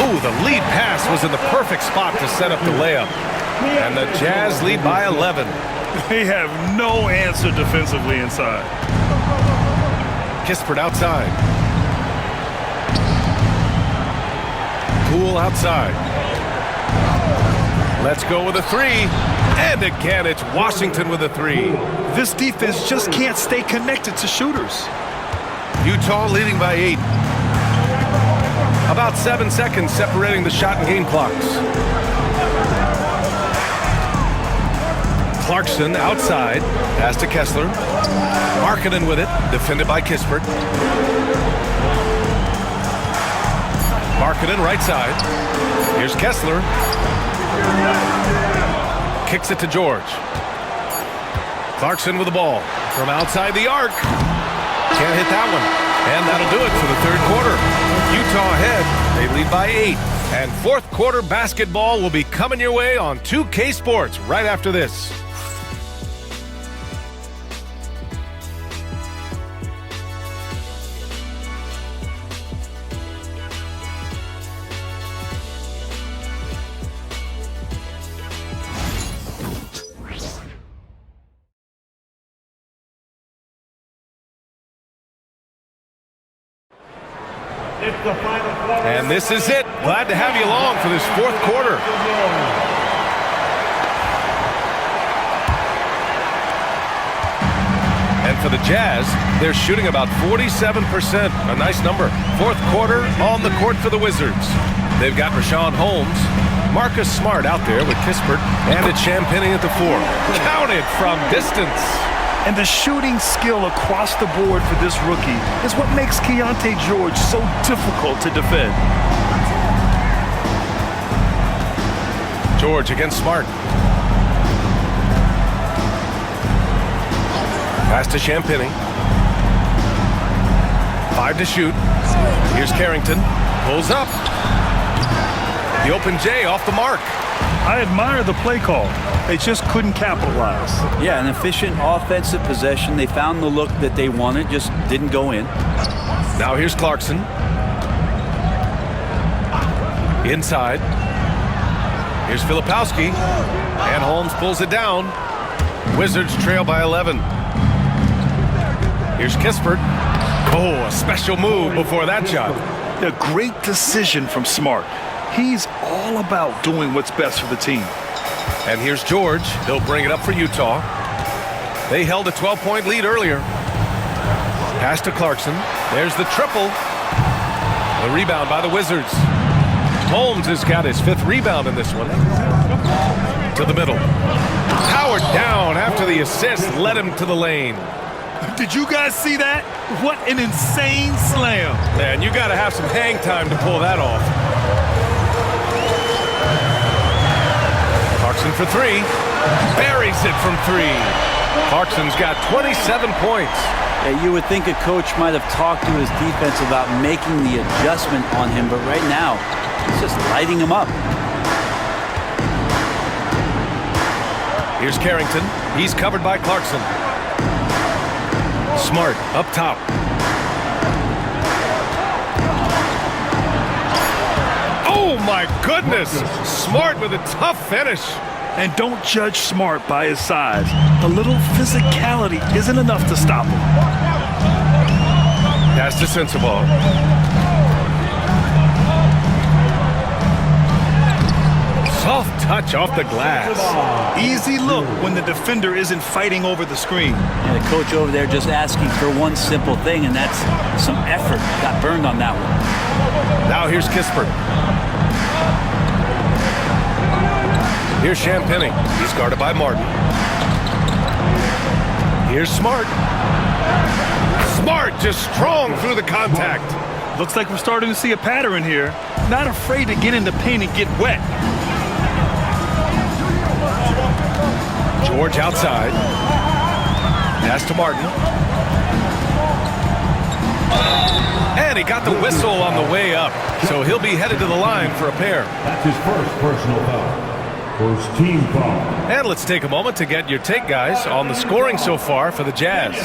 Ooh, the lead pass was in the perfect spot to set up the layup. And the Jazz lead by 11. They have no answer defensively inside. Kispert outside. Poole outside. Let's go with a 3. And again, it's Washington with a 3. This defense just can't stay connected to shooters. Utah leading by 8. About 7 seconds separating the shot and game clocks. Clarkson outside. Pass to Kessler. Markkanen with it. Defended by Kispert. Markkanen right side. Here's Kessler. Kicks it to George. Clarkson with the ball. From outside the arc. Can't hit that one. And that'll do it for the third quarter. Utah ahead. They lead by 8. And fourth quarter basketball will be coming your way on 2K Sports right after this. And this is it. Glad to have you along for this fourth quarter. And for the Jazz, they're shooting about 47%. A nice number. Fourth quarter on the court for the Wizards. They've got Rashawn Holmes, Marcus Smart out there with Kispert, and it's Champagnie at the 4. Counted from distance. And the shooting skill across the board for this rookie is what makes Keontae George so difficult to defend. George against Smart. Pass to Champagnie. 5 to shoot. Here's Carrington. Pulls up. The open J off the mark. I admire the play call. They just couldn't capitalize. Yeah, an efficient offensive possession. They found the look that they wanted, just didn't go in. Now here's Clarkson. Inside. Here's Filipowski. And Holmes pulls it down. Wizards trail by 11. Here's Kispert. Oh, a special move before that shot. A great decision from Smart. He's all about doing what's best for the team. And here's George. He'll bring it up for Utah. They held a 12-point lead earlier. Pass to Clarkson. There's the triple. The rebound by the Wizards. Holmes has got his 5th rebound in this one. To the middle. Powered down after the assist led him to the lane. Did you guys see that? What an insane slam. Man, you got to have some hang time to pull that off. Clarkson for 3. Buries it from 3. Clarkson's got 27 points. Yeah, you would think a coach might have talked to his defense about making the adjustment on him, but right now, he's just lighting him up. Here's Carrington. He's covered by Clarkson. Smart up top. Oh my goodness! Smart with a tough finish. And don't judge Smart by his size. A little physicality isn't enough to stop him. Pass to Sensabaugh. Soft touch off the glass. Easy look when the defender isn't fighting over the screen. And the coach over there just asking for one simple thing, and that's some effort. Got burned on that one. Now here's Kispert. Here's Champagny. He's guarded by Martin. Here's Smart. Smart just strong through the contact. Looks like we're starting to see a pattern here. Not afraid to get in the paint and get wet. George outside. Pass to Martin. And he got the whistle on the way up. So he'll be headed to the line for a pair. That's his first personal foul. First team foul. And let's take a moment to get your take, guys, on the scoring so far for the Jazz.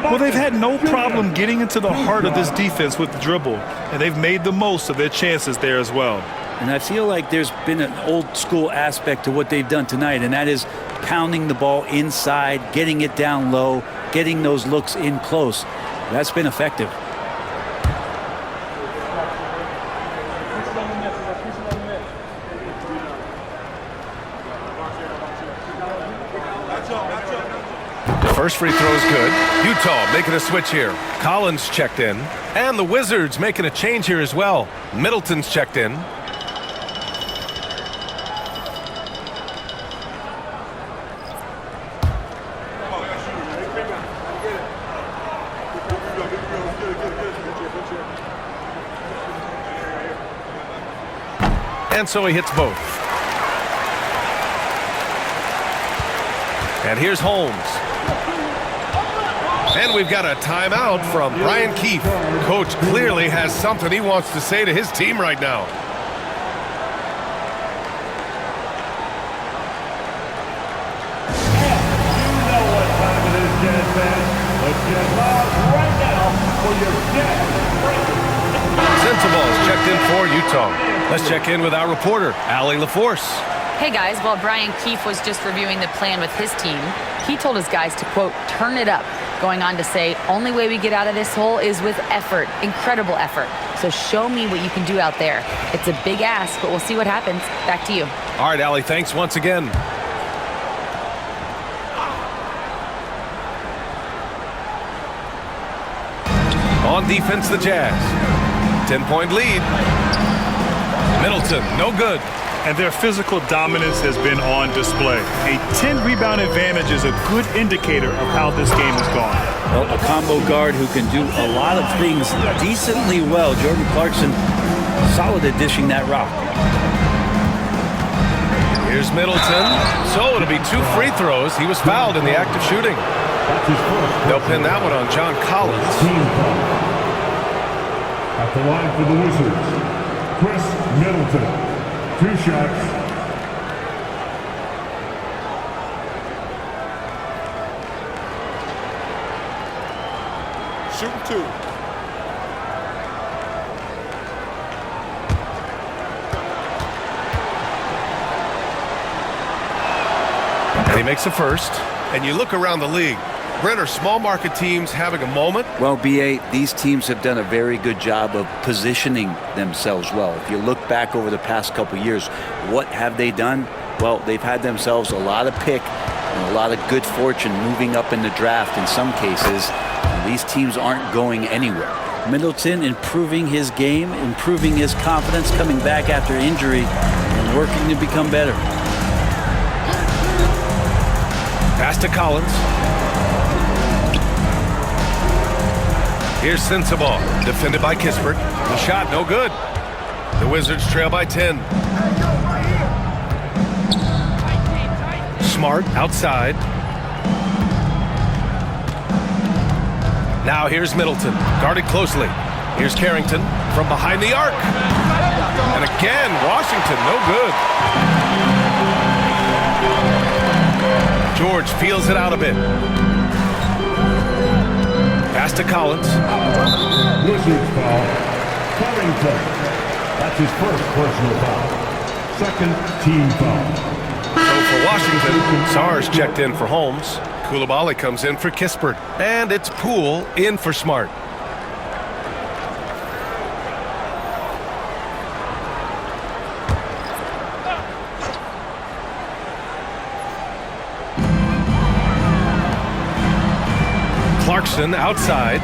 Well, they've had no problem getting into the heart of this defense with the dribble, and they've made the most of their chances there as well. And I feel like there's been an old school aspect to what they've done tonight, and that is pounding the ball inside, getting it down low, getting those looks in close. That's been effective. First free throw is good. Utah making a switch here. Collins checked in. And the Wizards making a change here as well. Middleton's checked in. And so he hits both. And here's Holmes. And we've got a timeout from Brian Keefe. Coach clearly has something he wants to say to his team right now. You know what time it is, Jazz fans. Let's get loud right now for your Jazz breakers. Sensabaugh is checked in for Utah. Let's check in with our reporter, Allie LaForce. Hey guys, while Brian Keefe was just reviewing the plan with his team, he told his guys to, quote, turn it up, going on to say, only way we get out of this hole is with effort, incredible effort. So show me what you can do out there. It's a big ask, but we'll see what happens. Back to you. All right, Allie, thanks once again. On defense, the Jazz. 10-point lead. Middleton, no good. And their physical dominance has been on display. A 10-rebound advantage is a good indicator of how this game has gone. Well, a combo guard who can do a lot of things decently well. Jordan Clarkson, solid at dishing that rock. Here's Middleton. So it'll be 2 free throws. He was fouled in the act of shooting. They'll pin that one on John Collins. Team foul. At the line for the Wizards, Chris Middleton. 2 shots. Shooting 2. he makes the first. And you look around the league. Brent, are small market teams having a moment? Well, BA, these teams have done a very good job of positioning themselves well. If you look back over the past couple years, what have they done? Well, they've had themselves a lot of pick and a lot of good fortune moving up in the draft in some cases. And these teams aren't going anywhere. Middleton improving his game, improving his confidence, coming back after injury, and working to become better. Pass to Collins. Here's Sensabaugh, defended by Kispert. The shot, no good. The Wizards trail by 10. Smart outside. Now here's Middleton, guarded closely. Here's Carrington from behind the arc. And again, Washington, no good. George feels it out a bit. Pass to Collins. Wizards foul. Covington. That's his first personal foul. Second team foul. So for Washington, Sars checked in for Holmes. Coulibaly comes in for Kispert. And it's Poole in for Smart. Clarkson outside.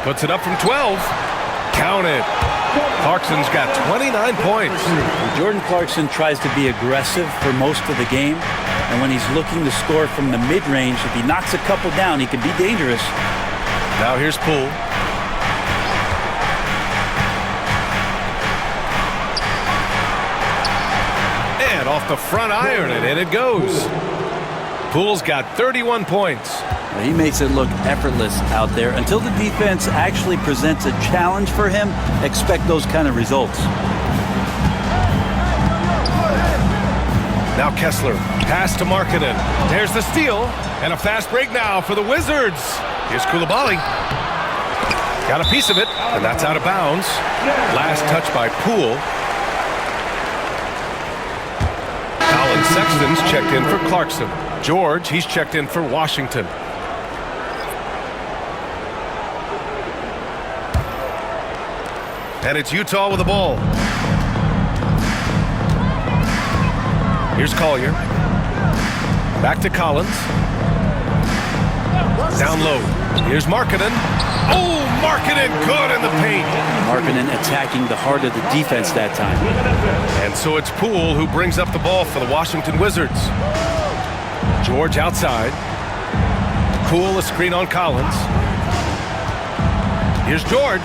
Puts it up from 12. Count it. Clarkson's got 29 points. Jordan Clarkson tries to be aggressive for most of the game. And when he's looking to score from the mid-range, if he knocks a couple down, he can be dangerous. Now here's Poole. And off the front iron, and in it goes. Poole's got 31 points. He makes it look effortless out there. Until the defense actually presents a challenge for him, expect those kind of results. Now Kessler, pass to Markkanen. There's the steal, and a fast break now for the Wizards. Here's Coulibaly. Got a piece of it, and that's out of bounds. Last touch by Poole. Colin Sexton's checked in for Clarkson. George, he's checked in for Washington. And it's Utah with the ball. Here's Collier. Back to Collins. Down low. Here's Markkanen. Oh, Markkanen good in the paint. Markkanen attacking the heart of the defense that time. And so it's Poole who brings up the ball for the Washington Wizards. George outside. Poole a screen on Collins. Here's George.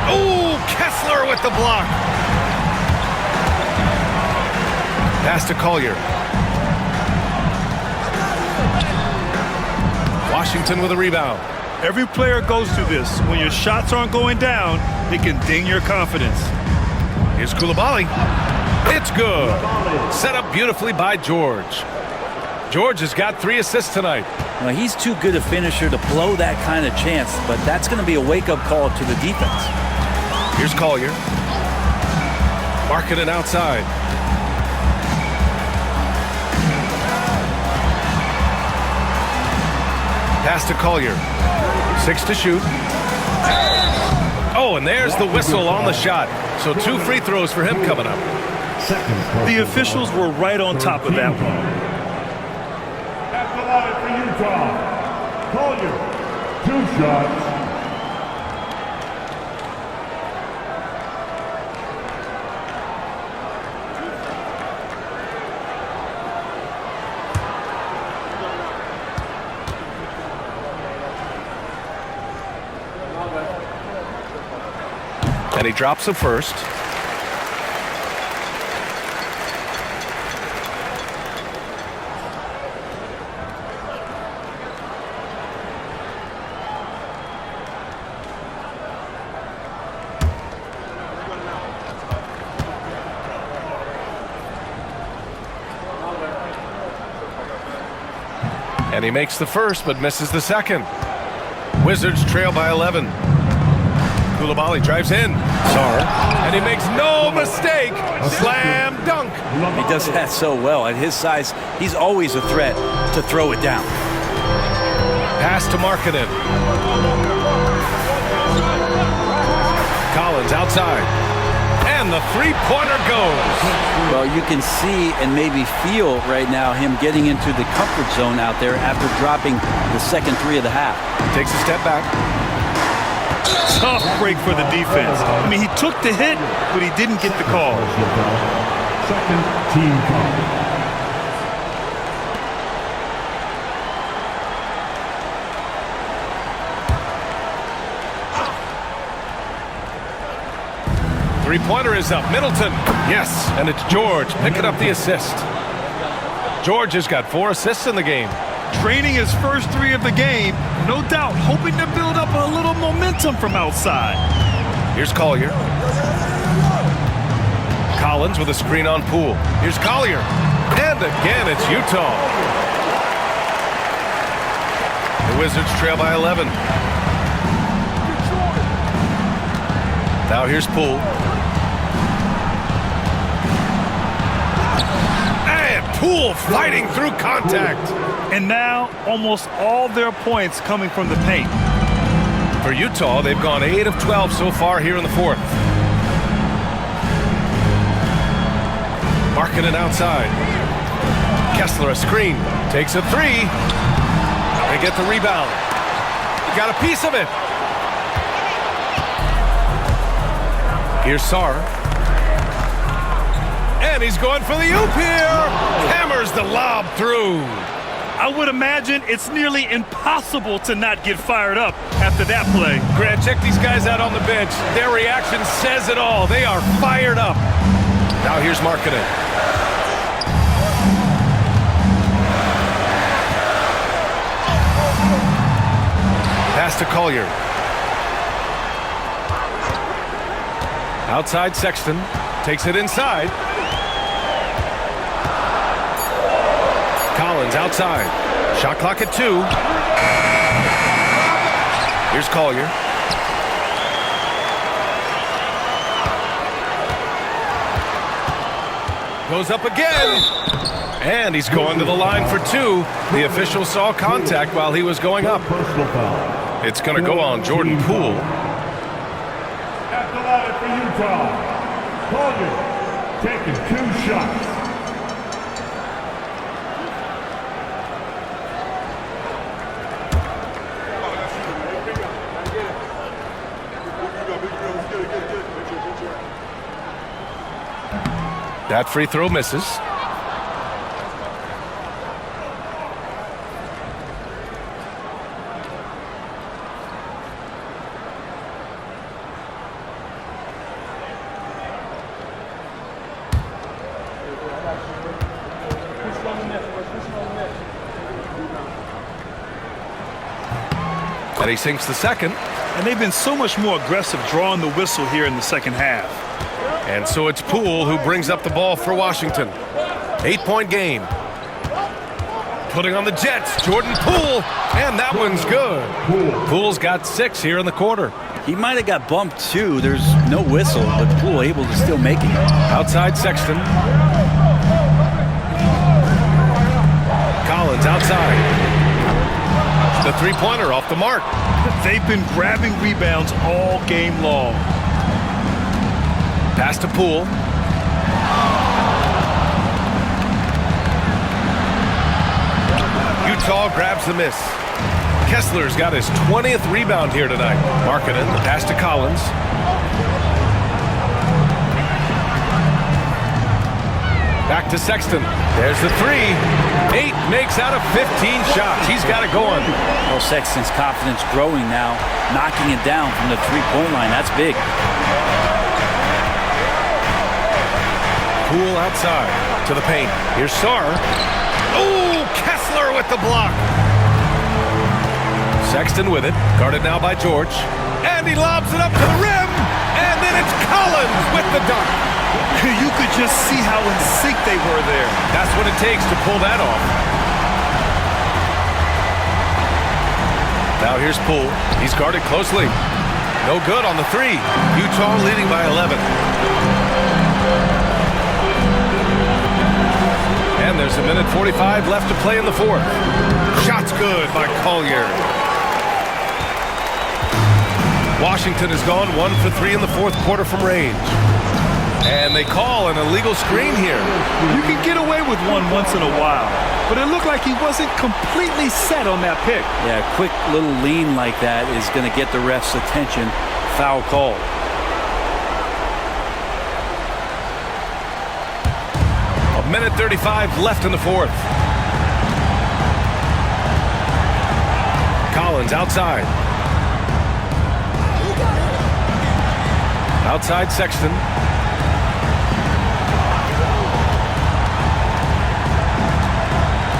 Oh, Kessler with the block. Pass to Collier. Washington with a rebound. Every player goes through this. When your shots aren't going down, it can ding your confidence. Here's Coulibaly. It's good. Set up beautifully by George. George has got 3 assists tonight. Well, he's too good a finisher to blow that kind of chance, but that's going to be a wake-up call to the defense. Here's Collier. Markkanen outside. Pass to Collier. 6 to shoot. Oh, and there's the whistle on the shot. So 2 free throws for him coming up. The officials were right on top of that one. At the line for Utah, Collier, 2 shots. And he drops the first. And he makes the first, but misses the second. Wizards trail by 11. Koulibaly drives in. Sar. And he makes no mistake. Slam dunk. He does that so well. At his size, he's always a threat to throw it down. Pass to Markkanen. Collins outside. And the three-pointer goes. Well, you can see and maybe feel right now him getting into the comfort zone out there after dropping the second three of the half. Takes a step back. Tough break for the defense. I mean, he took the hit, but he didn't get the call. Second team foul. Three-pointer is up. Middleton. Yes, and it's George picking up the assist. George has got 4 assists in the game. Training his first 3 of the game, no doubt hoping to build up a little momentum from outside. Here's Collier. Collins with a screen on Poole. Here's Collier. And again, it's Utah. The Wizards trail by 11. Now here's Poole. And Poole fighting through contact. And now, almost all their points coming from the paint. For Utah, they've gone 8 of 12 so far here in the fourth. Markkanen outside. Kessler a screen. Takes a 3. They get the rebound. Got a piece of it. Here's Sar. And he's going for the oop here. Hammers the lob through. I would imagine it's nearly impossible to not get fired up after that play. Grant, check these guys out on the bench. Their reaction says it all. They are fired up. Now here's Markkanen. Pass to Collier. Outside Sexton. Takes it inside. Collins outside. Shot clock at 2. Here's Collier. Goes up again. And he's going to the line for 2. The official saw contact while he was going up. Personal foul. It's going to go on Jordan Poole. At the line for Utah, Collier taking 2 shots. That free throw misses. And he sinks the second. And they've been so much more aggressive drawing the whistle here in the second half. And so it's Poole who brings up the ball for Washington. 8-point game. Putting on the Jets, Jordan Poole, and that one's good. Poole's got 6 here in the quarter. He might have got bumped too. There's no whistle, but Poole able to still make it. Outside Sexton. Collins outside. The three-pointer off the mark. They've been grabbing rebounds all game long. Pass to Poole. Utah grabs the miss. Kessler's got his 20th rebound here tonight. Markkanen, the pass to Collins. Back to Sexton. There's the 3. 8 makes out of 15 shots. He's got it going. Well, Sexton's confidence growing now, knocking it down from the three-point line. That's big. Poole outside to the paint. Here's Sar. Oh, Kessler with the block. Sexton with it. Guarded now by George. And he lobs it up to the rim. And then it's Collins with the dunk. You could just see how in sync they were there. That's what it takes to pull that off. Now here's Poole. He's guarded closely. No good on the three. Utah leading by 11. And there's a minute 45 left to play in the fourth. Shot's good by Collier. Washington has gone 1 for 3 in the fourth quarter from range. And they call an illegal screen here. You can get away with one once in a while, but it looked like he wasn't completely set on that pick. Yeah, a quick little lean like that is going to get the ref's attention. Foul call. A minute 35 left in the fourth. Collins outside. Outside Sexton.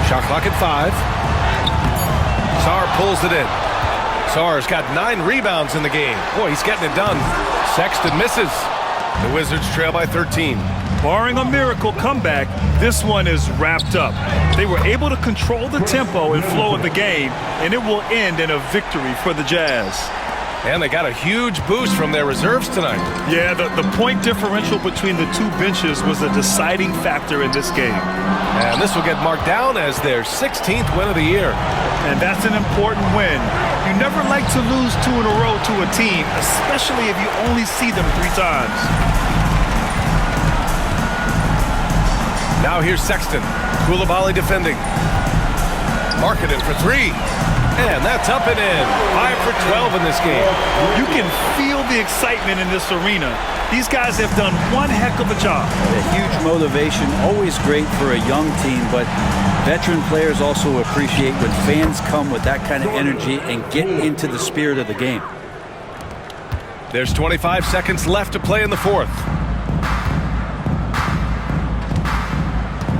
Shot clock at 5. Sarr pulls it in. Sarr's got 9 rebounds in the game. Boy, he's getting it done. Sexton misses. The Wizards trail by 13. Barring a miracle comeback, this one is wrapped up. They were able to control the tempo and flow of the game, and it will end in a victory for the Jazz. And they got a huge boost from their reserves tonight. Yeah, the point differential between the two benches was a deciding factor in this game. And this will get marked down as their 16th win of the year. And that's an important win. You never like to lose 2 in a row to a team, especially if you only see them 3 times. Now here's Sexton. Koulibaly defending. Marketed for 3. And that's up and in. 5 for 12 in this game. You can feel the excitement in this arena. These guys have done one heck of a job. A huge motivation, always great for a young team, but veteran players also appreciate when fans come with that kind of energy and get into the spirit of the game. There's 25 seconds left to play in the fourth.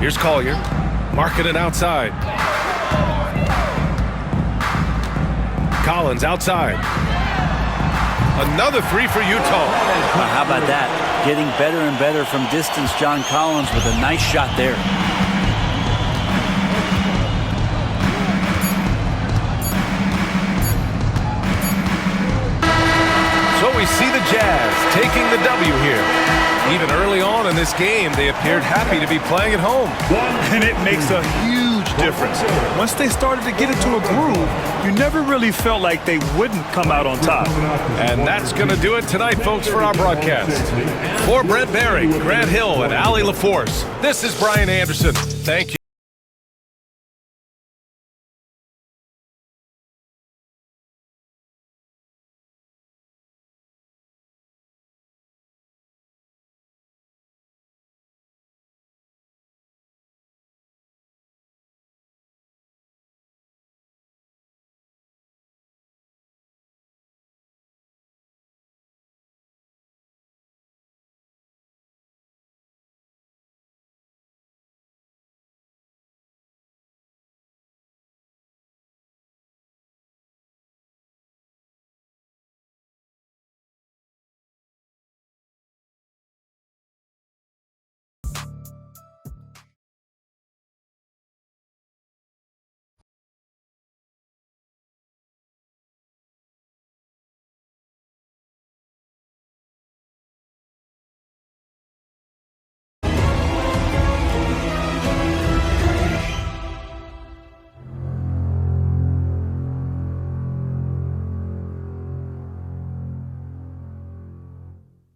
Here's Collier. Marketed outside. Collins outside. Another 3 for Utah. How about that? Getting better and better from distance. John Collins with a nice shot there. So we see the Jazz taking the W here. Even early on in this game, they appeared happy to be playing at home. And it makes a huge difference. Once they started to get into a groove, you never really felt like they wouldn't come out on top. And that's going to do it tonight, folks, for our broadcast. For Brent Barry, Grant Hill, and Allie LaForce, this is Brian Anderson. Thank you.